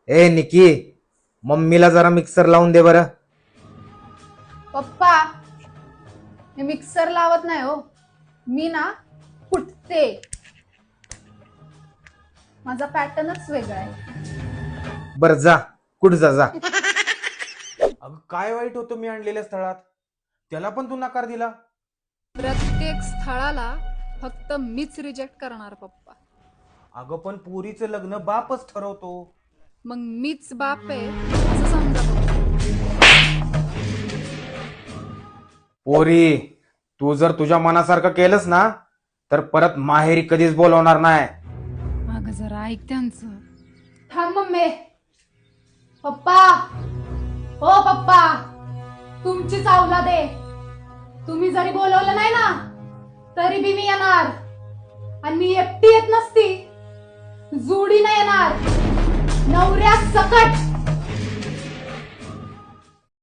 ए निकी, मम्मीला जरा मिक्सर लावून दे बरं. पप्पा, मी मिक्सर लावत नाही हो. मी ना कुटते. माझा पॅटर्नच वेगळा आहे. बर जा, कुठ जा जा. अगं काय वाईट होतं मी आणलेल्या स्थळात? त्याला पण तू नकार दिला. प्रत्येक स्थळाला फक्त मीच रिजेक्ट करणार पप्पा. अगं पण पोरीचं लग्न बापच ठरवतो. मग मीच बाप आहे असं समजा पप्पा. पोरी, तू जर तुझ्या मनासारखं केलंस ना तर परत माहेरी कधीच बोलवणार नाही. अगं जरा ऐक त्यांचं. थांब मम्मी. पप्पा, हो पप्पा, तुमचीच औलाद आहे. तुम्ही जरी बोलवलं नाही ना तरी बी मी येणार. आणि मी एकटी येत नसती, जोडी नाही येणार, नवऱ्या सकट